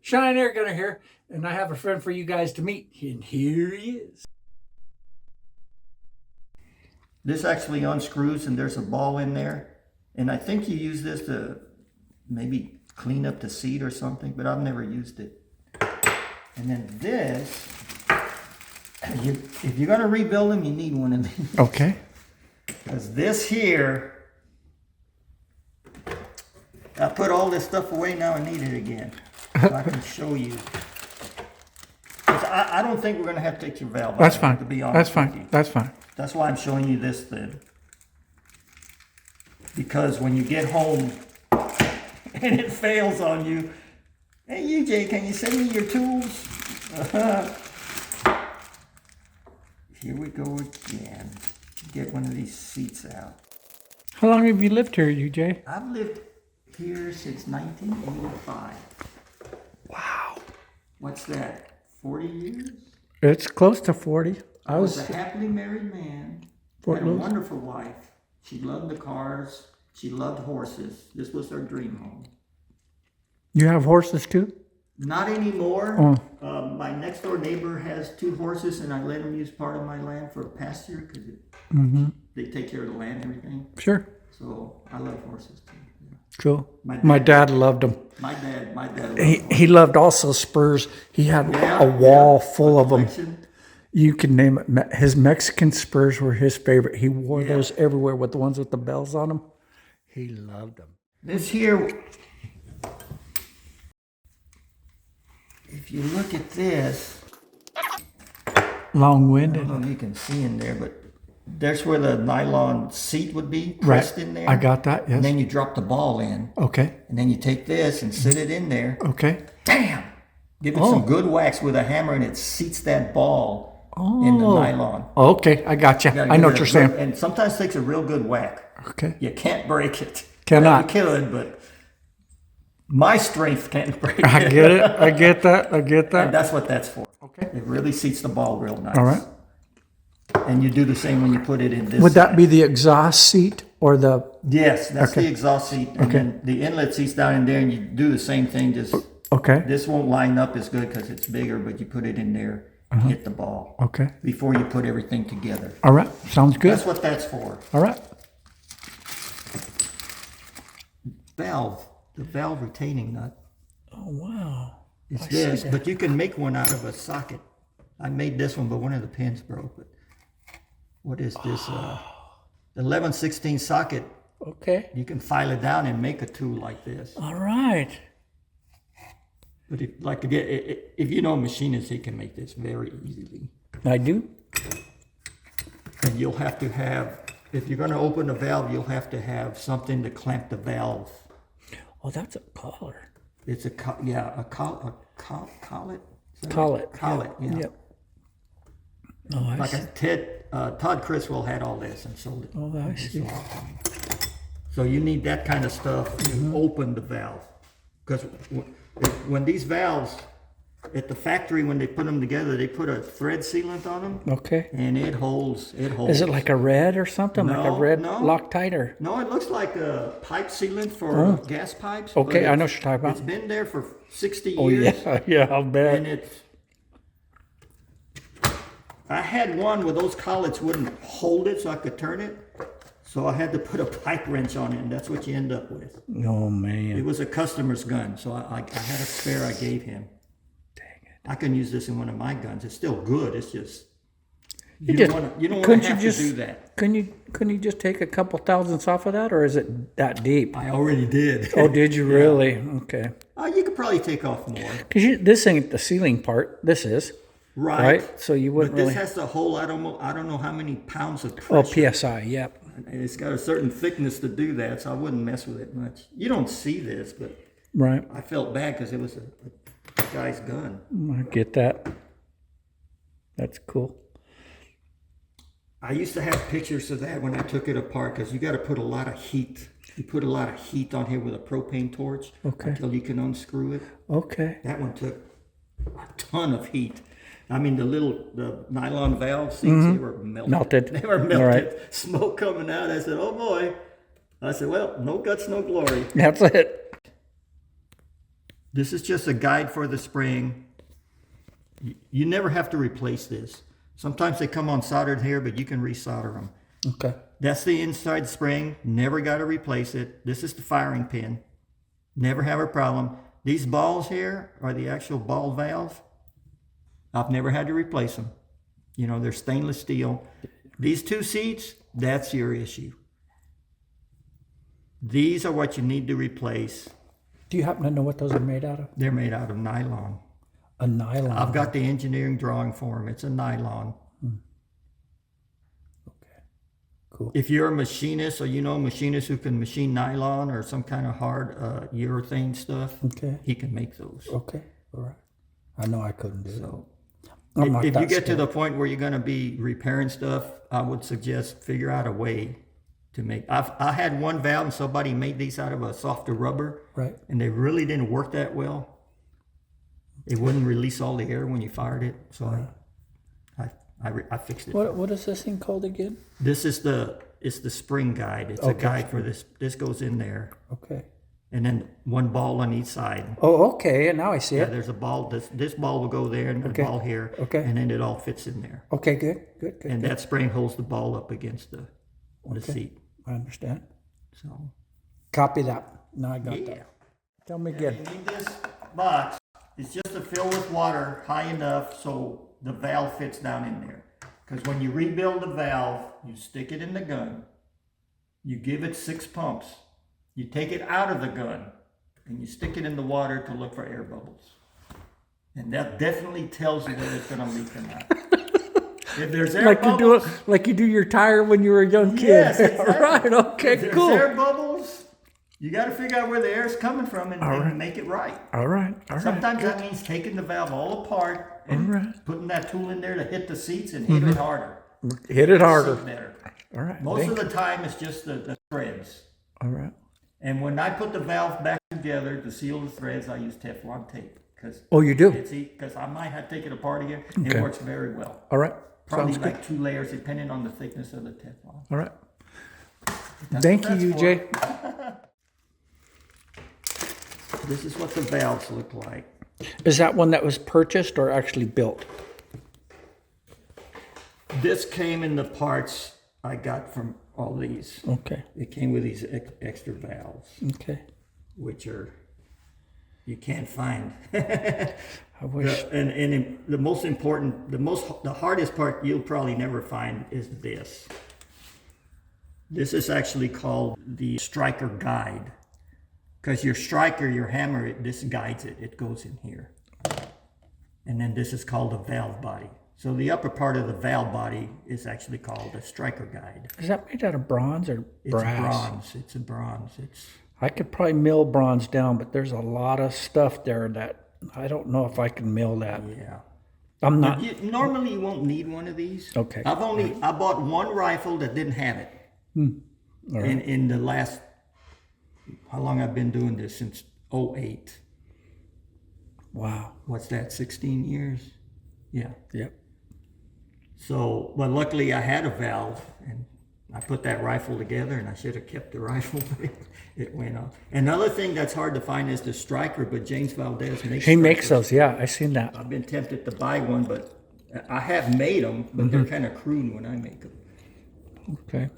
Shine Air Gunner here, and I have a friend for you guys to meet, and here he is. This actually unscrews and there's a ball in there. And I think you use this to maybe clean up the seat or something, but I've never used it. And then this, if you're gonna rebuild them, you need one of these. Okay. Because this here, I put all this stuff away, now I need it again. So I can show you. 'Cause I don't think we're gonna have to take your valve out. That's fine. To be That's honest with you. fine. That's fine. That's why I'm showing you this thing. Because when you get home and it fails on you, hey UJ, can you send me your tools? Here we go again. Get one of these seats out. How long have you lived here, UJ? I've lived here since 1985. Wow. What's that? 40 years? It's close to 40. I was a happily married man. Fort Had a Lewis? wonderful wife. She loved the cars. She loved horses. This was her dream home. You have horses too? Not anymore. Oh. My next door neighbor has 2 horses, and I let him use part of my land for pasture because they take care of the land and everything. Sure. So I love horses too. Yeah. Cool. My My dad loved them. My dad loved He loved also spurs. He had a wall full of them. collection. You can name it. His Mexican spurs were his favorite. He wore those everywhere with the ones with the bells on them. He loved them. This here, if you look at this, I Long-winded. don't know if you can see in there, but there's where the nylon seat would be pressed in there. I got that, yes. And then you drop the ball in. Okay. And then you take this and sit it in there. Okay. Damn! Give it some good wax with a hammer and it seats that ball in the nylon. Okay, I got you. I know what you're saying. And sometimes it takes a real good whack. Okay. You can't break it. Cannot. You could, but my strength can't break it. I get it. I get that. I get And that. that's what that's for. Okay. It really seats the ball real nice. All right. And you do the same when you put it in this. Would that be the exhaust seat or the... Yes, that's Okay. the exhaust seat. And then the inlet seat's down in there, and you do the same thing. Just Okay. this won't line up as good because it's bigger, but you put it in there and hit the ball Okay. before you put everything together. All right. Sounds good. That's what that's for. All right. Valve, the valve retaining nut. Oh, wow. It's this, but you can make one out of a socket. I made this one, but one of the pins broke. But what is this? The 11/16 socket. Okay. You can file it down and make a tool like this. All right. But if you know a machinist, he can make this very easily. I do? And you'll have to have, if you're going to open a valve, you'll have to have something to clamp the valve. Oh, that's a collar. It's a collet. Collet. Collet, yeah. Yep. Oh, I Like see. Todd Criswell had all this and sold it. Oh, I see. So you need that kind of stuff to open the valve. Because when these valves, at the factory, when they put them together, they put a thread sealant on them. Okay. And it holds. Is it like a red or something? Like a red No. Loctite or? No, it looks like a pipe sealant for gas pipes. Okay, but I know what you're talking about. It's been there for 60 Oh, years. yeah. Yeah, I'll bet. And I had one where those collets wouldn't hold it so I could turn it. So I had to put a pipe wrench on it, and that's what you end up with. Oh, It man. was a customer's gun, so I had a spare I gave him. Dang it. I can use this in one of my guns. It's still good. It's just you just- don't want couldn't to you have just- to do that. Couldn't you just take a couple thousandths off of that, or is it that deep? I already did. Oh, did you really? Okay. You could probably take off more. Because this ain't the ceiling part. This is. Right. Right? So you wouldn't But this really... has to hold, I don't know how many pounds of Oh, pressure. PSI, yep. And it's got a certain thickness to do that, so I wouldn't mess with it much. You don't see this, but Right. I felt bad because it was a guy's gun. I get that. That's cool. I used to have pictures of that when I took it apart because you got to put a lot of heat. You put a lot of heat on here with a propane torch until you can unscrew it. Okay. That one took a ton of heat. I mean, the nylon valve seats, they were melted. They were melted. All right. Smoke coming out. I said, oh boy. I said, well, no guts, no glory. That's it. This is just a guide for the spring. You never have to replace this. Sometimes they come on soldered here, but you can resolder them. Okay. That's the inside spring. Never got to replace it. This is the firing pin. Never have a problem. These balls here are the actual ball valve. I've never had to replace them. You know, they're stainless steel. These two seats, that's your issue. These are what you need to replace. Do you happen to know what those are made out of? They're made out of nylon. A nylon. I've got the engineering drawing for them. It's a nylon. Okay. Cool. If you're a machinist, or you know a machinist who can machine nylon or some kind of hard urethane stuff, Okay. he can make those. Okay. All right. I know I couldn't do So it. I'm not if that you get to skilled. the point where you're going to be repairing stuff, I would suggest figure out a way to make. I had one valve and somebody made these out of a softer rubber, Right. and they really didn't work that well. It wouldn't release all the air when you fired it, so I fixed it. What is this thing called again? This is it's the spring guide. It's a guide for this. This goes in there, Okay. and then one ball on each side. Oh, okay. Now I see Yeah, it. there's a ball. This ball will go there, and a ball here. Okay. And then it all fits in there. Okay. Good. Good. Good. And good. that spring holds the ball up against the seat. I understand. So Copy that. Now I got yeah. that. Tell me You again. need this box. It's just to fill with water high enough so the valve fits down in there. Because when you rebuild the valve, you stick it in the gun. You give it 6 pumps. You take it out of the gun and you stick it in the water to look for air bubbles. And that definitely tells you whether it's going to leak or not. If there's air bubbles, like you do your tire when you were a young kid. Yes, exactly. Right. Okay. if there's Cool. air bubbles, you got to figure out where the air is coming from and make it right. All right. All right. Sometimes that means taking the valve all apart and Alright. putting that tool in there to hit the seats and hit it harder. Hit it harder. Seat better. All right. Most of the time it's just the threads. All right. And when I put the valve back together to seal the threads, I use Teflon tape. Oh, you do? Because I might have to take it apart again. It Okay. works very well. All right. Probably Sounds good. like 2 layers depending on the thickness of the Teflon. All right. That's Thank what you, that's UJ. for. This is what the valves look like. Is that one that was purchased or actually built? This came in the parts I got from all these. Okay. It came with these extra valves, Okay. which are you can't find. I wish. And the most important, the hardest part you'll probably never find is this. This is actually called the striker guide, because your striker, your hammer, this guides it. It goes in here, and then this is called the valve body. So the upper part of the valve body is actually called a striker guide. Is that made out of bronze or brass? It's bronze. It's a bronze. It's I could probably mill bronze down, but there's a lot of stuff there that I don't know if I can mill that. yeah. I'm not. Normally you won't need one of these. Okay. I bought one rifle that didn't have it. All right. In the last, how long I've been doing this, since 08. Wow. What's that, 16 years? Yeah. Yep. So, but luckily I had a valve and I put that rifle together, and I should have kept the rifle, but it went off. Another thing that's hard to find is the striker, but James Valdez makes He makes strikers. those. Yeah, I seen that. I've been tempted to buy one, but I have made them, but they're kind of crude when I make them. Okay.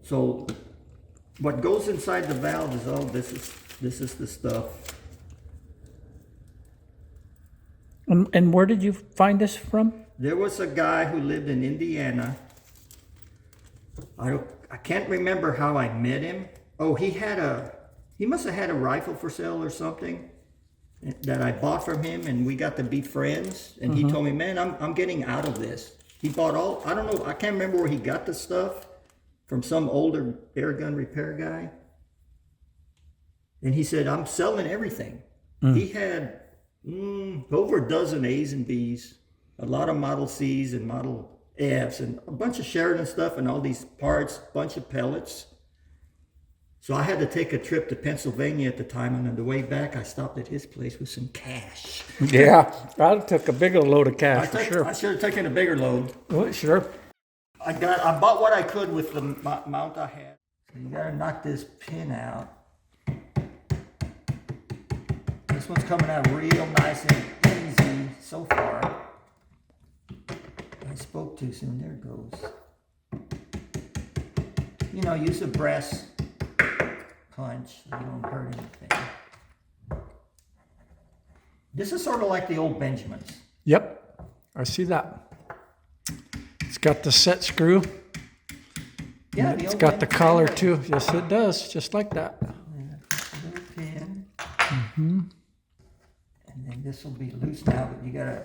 So what goes inside the valve is all this is the stuff. And where did you find this from? There was a guy who lived in Indiana. I can't remember how I met him. Oh, he must have had a rifle for sale or something that I bought from him, and we got to be friends. And he told me, man, I'm getting out of this. He bought I don't know, I can't remember where he got the stuff, from some older airgun repair guy. And he said, I'm selling everything. He had over a dozen A's and B's, a lot of Model C's and Model F's, and a bunch of Sheridan stuff, and all these parts, bunch of pellets. So I had to take a trip to Pennsylvania at the time, and on the way back, I stopped at his place with some cash. Yeah, I took a bigger load of cash for sure. I should have taken a bigger load. Well, sure. I bought what I could with the mount I had. So you gotta knock this pin out. This This one's coming out real nice and easy so far. I spoke too soon. There it goes. You know, use a brass punch so you don't hurt anything. This is sort of like the old Benjamins. Yep, I see that. It's got the set screw. Yeah, It's got the collar too. Yes, it does, just like that. Little pin. And then this will be loose now, but you gotta,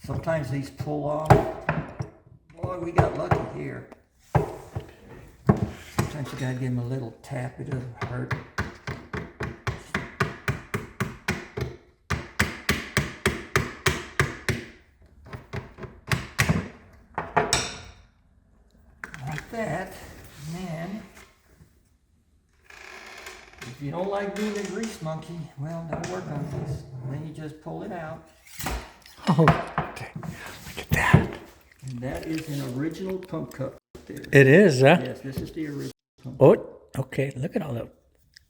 sometimes these pull off. Boy, we got lucky here. Sometimes you gotta give them a little tap, it doesn't hurt. Like that. And then, if you don't like being a grease monkey, well, that'll work on this. And then you just pull it out. Oh, okay. Look at that. And that is an original pump cup there. It is, huh? Yes, this is the original pump cup. Oh, okay. Look at all the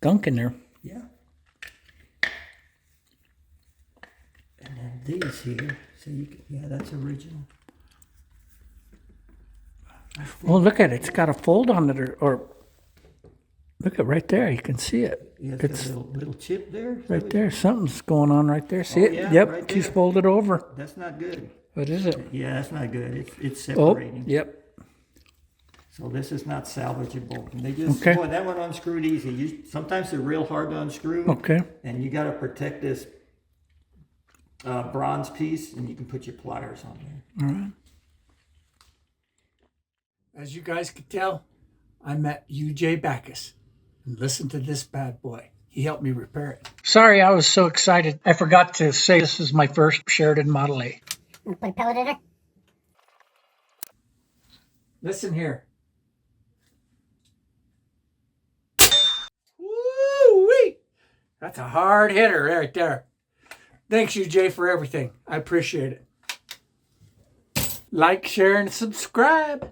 gunk in there. Yeah. And then these here, so you can, yeah, that's original. Oh, look at it. It's got a fold on it, or look at right there. You can see it. Yeah, It's a little chip there. right there. Something's going on right there. See Oh, it? yeah, Yep. right She's there. folded over. That's not good. What is it? Yeah, that's not good. It's Oh, separating. yep. So this is not salvageable. And they just, Okay. boy, that one unscrewed easy. Sometimes they're real hard to unscrew. Okay. And you got to protect this bronze piece, and you can put your pliers on there. All right. As you guys could tell, I met UJ Backus. And listen to this bad boy. He helped me repair it. Sorry, I was so excited. I forgot to say this is my first Sheridan Model A. Put a pellet in it. Listen here. Woo-wee! That's a hard hitter right there. Thanks, UJ, for everything. I appreciate it. Like, share, and subscribe.